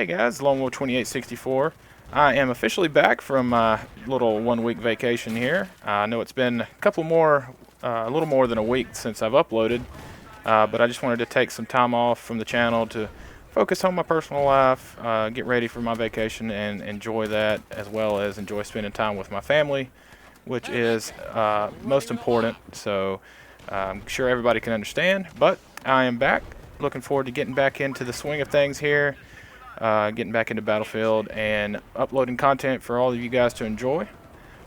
Hey guys, Lone Wolf 2864. I am officially back from my little 1 week vacation here. I know it's been a little more than a week since I've uploaded, but I just wanted to take some time off from the channel to focus on my personal life, get ready for my vacation, and enjoy that, as well as enjoy spending time with my family, which is most important. So I'm sure everybody can understand, but I am back. Looking forward to getting back into the swing of things here. Getting back into Battlefield and uploading content for all of you guys to enjoy.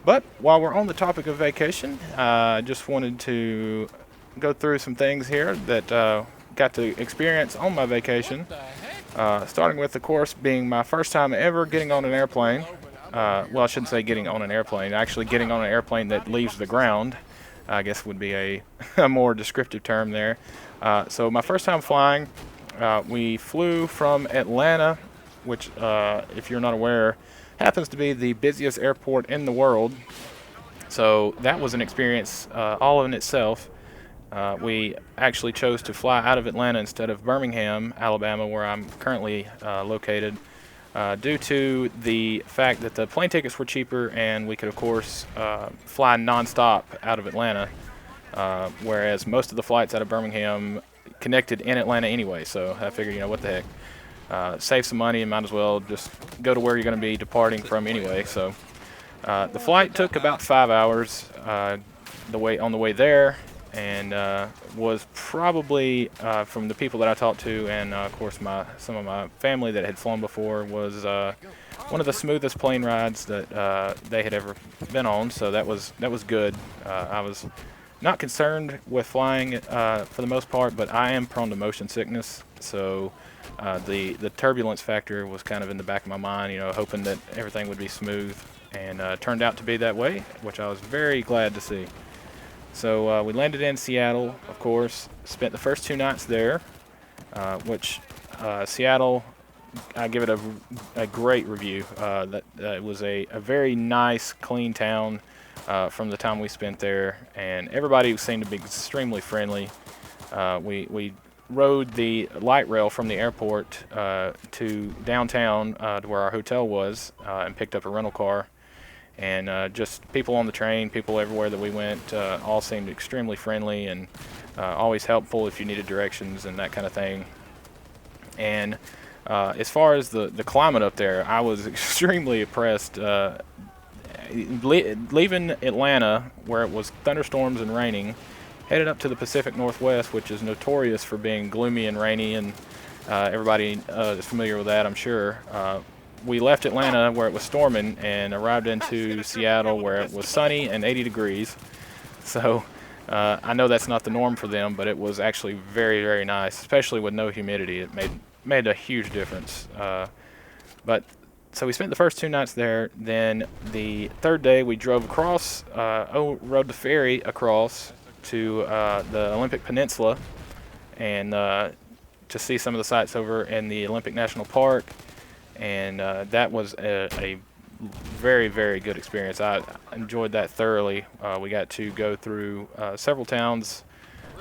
But while we're on the topic of vacation, I just wanted to go through some things here that got to experience on my vacation. Starting with, of course, being my first time ever getting on an airplane. Well, I shouldn't say getting on an airplane, actually getting on an airplane that leaves the ground, I guess would be a more descriptive term there. So my first time flying, we flew from Atlanta, which, if you're not aware, happens to be the busiest airport in the world. So that was an experience all in itself. We actually chose to fly out of Atlanta instead of Birmingham, Alabama, where I'm currently located, due to the fact that the plane tickets were cheaper and we could, of course, fly nonstop out of Atlanta, whereas most of the flights out of Birmingham connected in Atlanta anyway. So I figured, what the heck, save some money and might as well just go to where you're going to be departing from anyway. So the flight took about 5 hours on the way there, and was probably, from the people that I talked to, and of course some of my family that had flown before, was one of the smoothest plane rides that they had ever been on. So that was good. I was not concerned with flying for the most part, but I am prone to motion sickness, so the turbulence factor was kind of in the back of my mind, hoping that everything would be smooth, and turned out to be that way, which I was very glad to see. So we landed in Seattle, of course, spent the first 2 nights there, which Seattle, I give it a great review. That it was a very nice, clean town. From the time we spent there, and everybody seemed to be extremely friendly. We rode the light rail from the airport to downtown, to where our hotel was, and picked up a rental car. And just people on the train, people everywhere that we went, all seemed extremely friendly and always helpful if you needed directions and that kind of thing. And as far as the climate up there, I was extremely impressed. Leaving Atlanta, where it was thunderstorms and raining, headed up to the Pacific Northwest, which is notorious for being gloomy and rainy, and everybody is familiar with that, I'm sure. We left Atlanta where it was storming and arrived into Seattle where it was sunny and 80 degrees. So I know that's not the norm for them, but it was actually very, very nice, especially with no humidity. It made a huge difference. So we spent the first 2 nights there. Then the third day we drove across, rode the ferry across to the Olympic Peninsula, and to see some of the sights over in the Olympic National Park. And that was a very, very good experience. I enjoyed that thoroughly. We got to go through several towns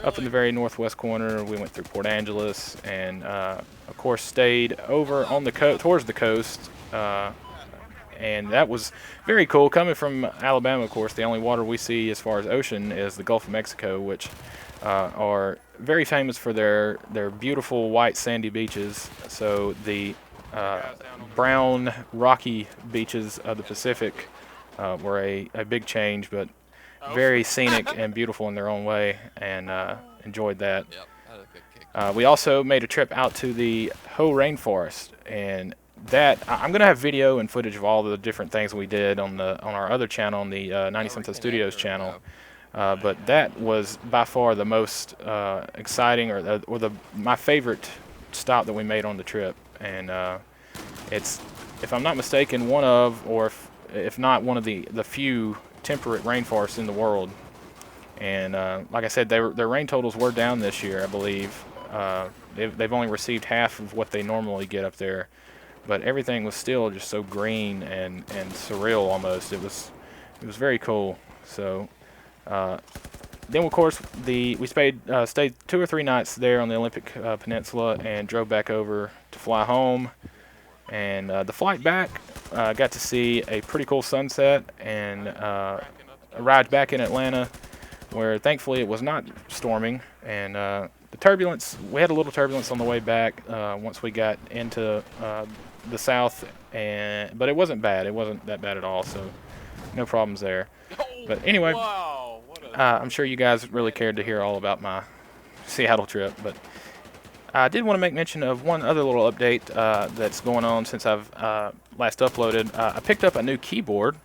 up in the very northwest corner. We went through Port Angeles, and of course stayed over on the towards the coast. And that was very cool. Coming from Alabama, of course, the only water we see as far as ocean is the Gulf of Mexico, which are very famous for their beautiful white sandy beaches. So the brown rocky beaches of the Pacific were a big change, but very scenic and beautiful in their own way, and enjoyed that. We also made a trip out to the Hoh Rainforest, and that I'm gonna have video and footage of all the different things we did on our other channel, on the 90 Something Studios channel. But that was by far the most exciting, or my favorite stop that we made on the trip. And it's, if I'm not mistaken, one of, or if not one of the few temperate rainforests in the world. And like I said, their rain totals were down this year, I believe. They've only received half of what they normally get up there. But everything was still just so green and surreal almost. It was very cool. So then, of course, we stayed 2 or 3 nights there on the Olympic Peninsula, and drove back over to fly home. And the flight back, got to see a pretty cool sunset, and arrived back in Atlanta, where thankfully it was not storming. And the turbulence, we had a little turbulence on the way back once we got into the south, but it wasn't bad. It wasn't that bad at all, so no problems there. But anyway, I'm sure you guys really cared to hear all about my Seattle trip, but I did want to make mention of one other little update that's going on since I've last uploaded. I picked up a new keyboard.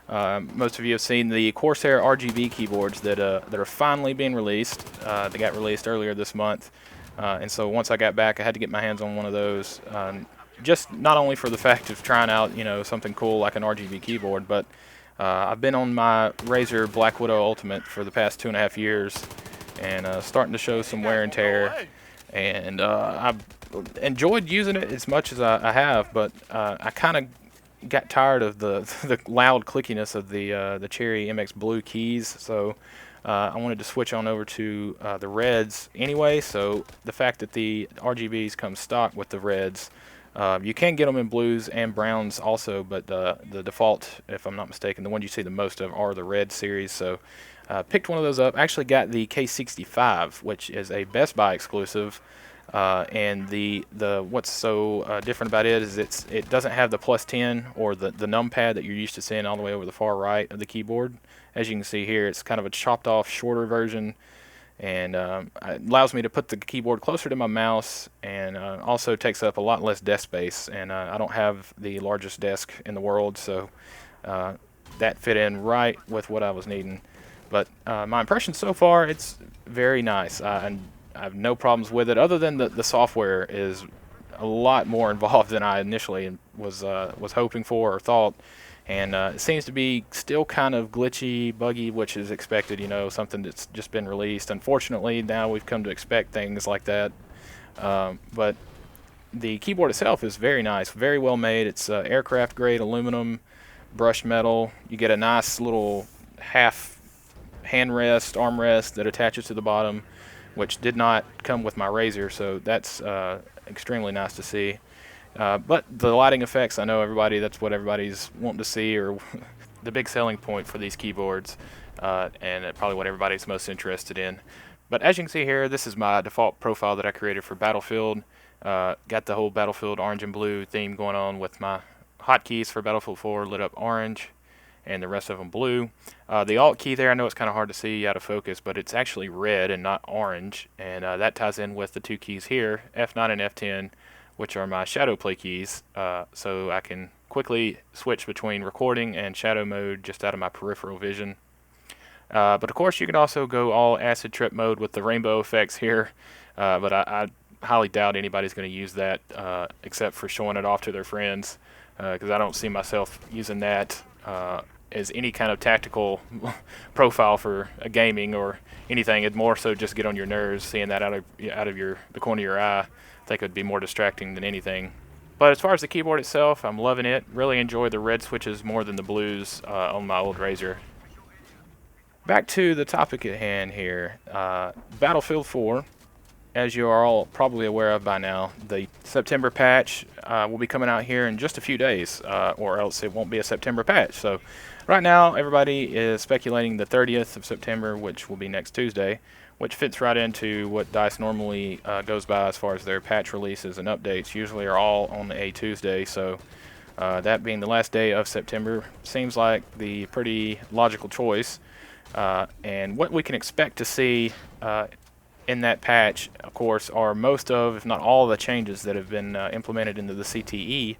Most of you have seen the Corsair RGB keyboards that are finally being released. They got released earlier this month, and so once I got back, I had to get my hands on one of those. Just not only for the fact of trying out, something cool like an RGB keyboard, but I've been on my Razer Black Widow Ultimate for the past 2.5 years, and starting to show some wear and tear. And I've enjoyed using it as much as I have, but I kind of got tired of the loud clickiness of the Cherry MX Blue keys, so I wanted to switch on over to the reds anyway. So the fact that the RGBs come stock with the reds, you can get them in blues and browns also, but the default, if I'm not mistaken, the ones you see the most of are the red series. So picked one of those up. Actually got the K65, which is a Best Buy exclusive, and the what's so different about it is it doesn't have the +10 or the numpad that you're used to seeing all the way over the far right of the keyboard. As you can see here, it's kind of a chopped off, shorter version, and it allows me to put the keyboard closer to my mouse, and also takes up a lot less desk space. And I don't have the largest desk in the world, so that fit in right with what I was needing. But my impression so far, it's very nice. I have no problems with it, other than the software is a lot more involved than I initially was hoping for or thought. And it seems to be still kind of glitchy, buggy, which is expected, something that's just been released. Unfortunately, now we've come to expect things like that. But the keyboard itself is very nice, very well made. It's aircraft grade aluminum, brushed metal. You get a nice little half handrest, armrest that attaches to the bottom, which did not come with my Razer, so that's extremely nice to see. But the lighting effects, I know that's what everybody's wanting to see, or the big selling point for these keyboards, and probably what everybody's most interested in. But as you can see here, this is my default profile that I created for Battlefield. Got the whole Battlefield orange and blue theme going on with my hotkeys for Battlefield 4 lit up orange, and the rest of them blue. The Alt key there, I know it's kind of hard to see out of focus, but it's actually red and not orange, and that ties in with the two keys here, F9 and F10, which are my shadow play keys, so I can quickly switch between recording and shadow mode just out of my peripheral vision. But of course, you can also go all acid trip mode with the rainbow effects here, but I highly doubt anybody's going to use that except for showing it off to their friends, because I don't see myself using that as any kind of tactical profile for a gaming or anything. It'd more so just get on your nerves, seeing that out of the corner of your eye. I think it would be more distracting than anything. But as far as the keyboard itself, I'm loving it. Really enjoy the red switches more than the blues on my old Razer. Back to the topic at hand here. Battlefield 4, as you are all probably aware of by now, the September patch will be coming out here in just a few days, or else it won't be a September patch. So right now, everybody is speculating the 30th of September, which will be next Tuesday, which fits right into what DICE normally goes by as far as their patch releases and updates. Usually are all on a Tuesday, so that being the last day of September seems like the pretty logical choice. And what we can expect to see in that patch, of course, are most of, if not all, the changes that have been implemented into the CTE,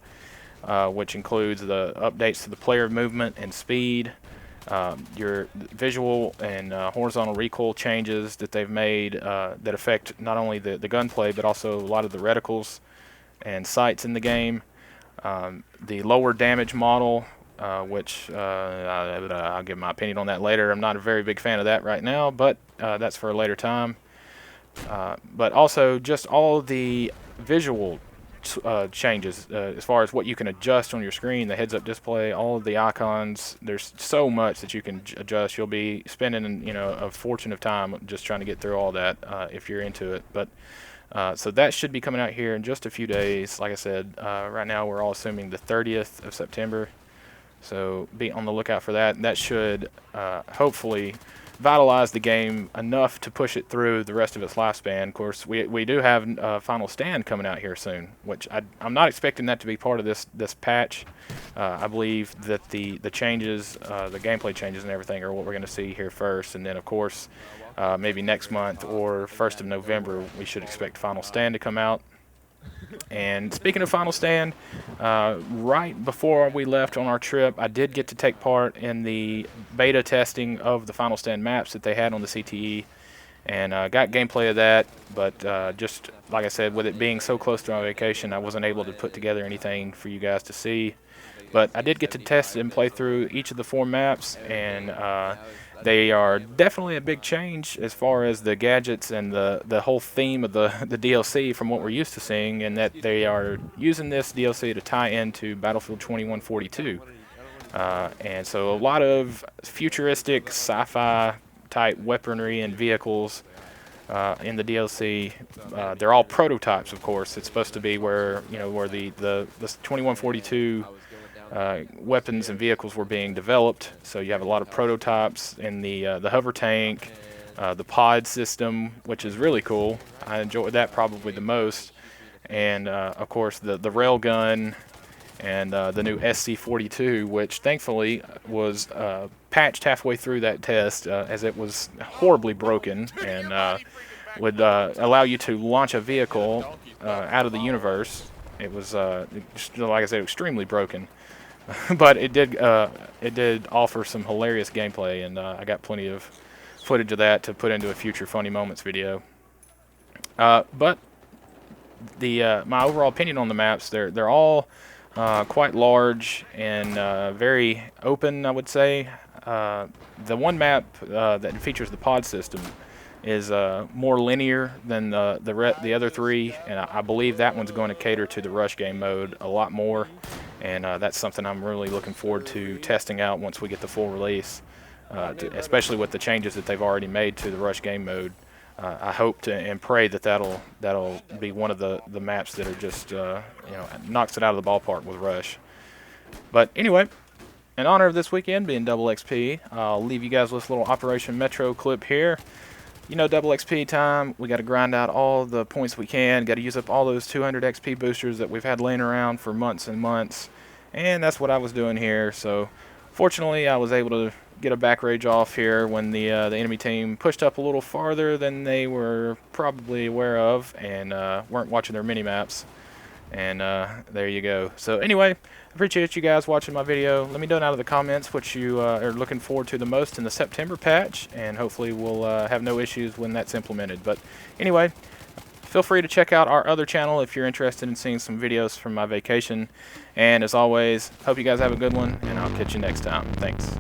which includes the updates to the player movement and speed, your visual and horizontal recoil changes that they've made that affect not only the gunplay, but also a lot of the reticles and sights in the game. The lower damage model, which I'll give my opinion on that later. I'm not a very big fan of that right now, but that's for a later time. But also just all the visual changes as far as what you can adjust on your screen, the heads-up display, all of the icons. There's so much that you can adjust. You'll be spending a fortune of time just trying to get through all that if you're into it. But So that should be coming out here in just a few days. Like I said, right now we're all assuming the 30th of September. So be on the lookout for that. That should hopefully vitalize the game enough to push it through the rest of its lifespan. Of course, we do have Final Stand coming out here soon, which I'm not expecting that to be part of this patch. I believe that the changes, the gameplay changes and everything are what we're going to see here first, and then of course maybe next month or 1st of November we should expect Final Stand to come out. And speaking of Final Stand, right before we left on our trip, I did get to take part in the beta testing of the Final Stand maps that they had on the CTE, and got gameplay of that, but just like I said, with it being so close to my vacation, I wasn't able to put together anything for you guys to see. But I did get to test and play through each of the 4 maps, and they are definitely a big change as far as the gadgets and the whole theme of the DLC from what we're used to seeing, and that they are using this DLC to tie into Battlefield 2142. And so a lot of futuristic sci-fi type weaponry and vehicles in the DLC. They're all prototypes, of course. It's supposed to be where the 2142 weapons and vehicles were being developed. So you have a lot of prototypes in the hover tank, the pod system, which is really cool. I enjoyed that probably the most, and of course the rail gun and the new SC-42, which thankfully was patched halfway through that test, as it was horribly broken, and would allow you to launch a vehicle out of the universe. It was, just, like I said, extremely broken. But it did offer some hilarious gameplay, and I got plenty of footage of that to put into a future funny moments video. But my overall opinion on the maps, they're all quite large and very open, I would say. The one map that features the pod system is more linear than the other 3, and I believe that one's going to cater to the rush game mode a lot more, and that's something I'm really looking forward to testing out once we get the full release, especially with the changes that they've already made to the rush game mode. I hope to and pray that that'll be one of the maps that are just knocks it out of the ballpark with rush. But anyway, in honor of this weekend being double XP, I'll leave you guys with this little Operation Metro clip here. You know, double XP time, we got to grind out all the points we can, got to use up all those 200 XP boosters that we've had laying around for months and months, and that's what I was doing here. So fortunately I was able to get a back rage off here when the enemy team pushed up a little farther than they were probably aware of, and weren't watching their mini-maps. And there you go. So anyway, appreciate you guys watching my video. Let me know down in the comments what you are looking forward to the most in the September patch, and hopefully we'll have no issues when that's implemented. But anyway, feel free to check out our other channel if you're interested in seeing some videos from my vacation. And as always, hope you guys have a good one, and I'll catch you next time. Thanks.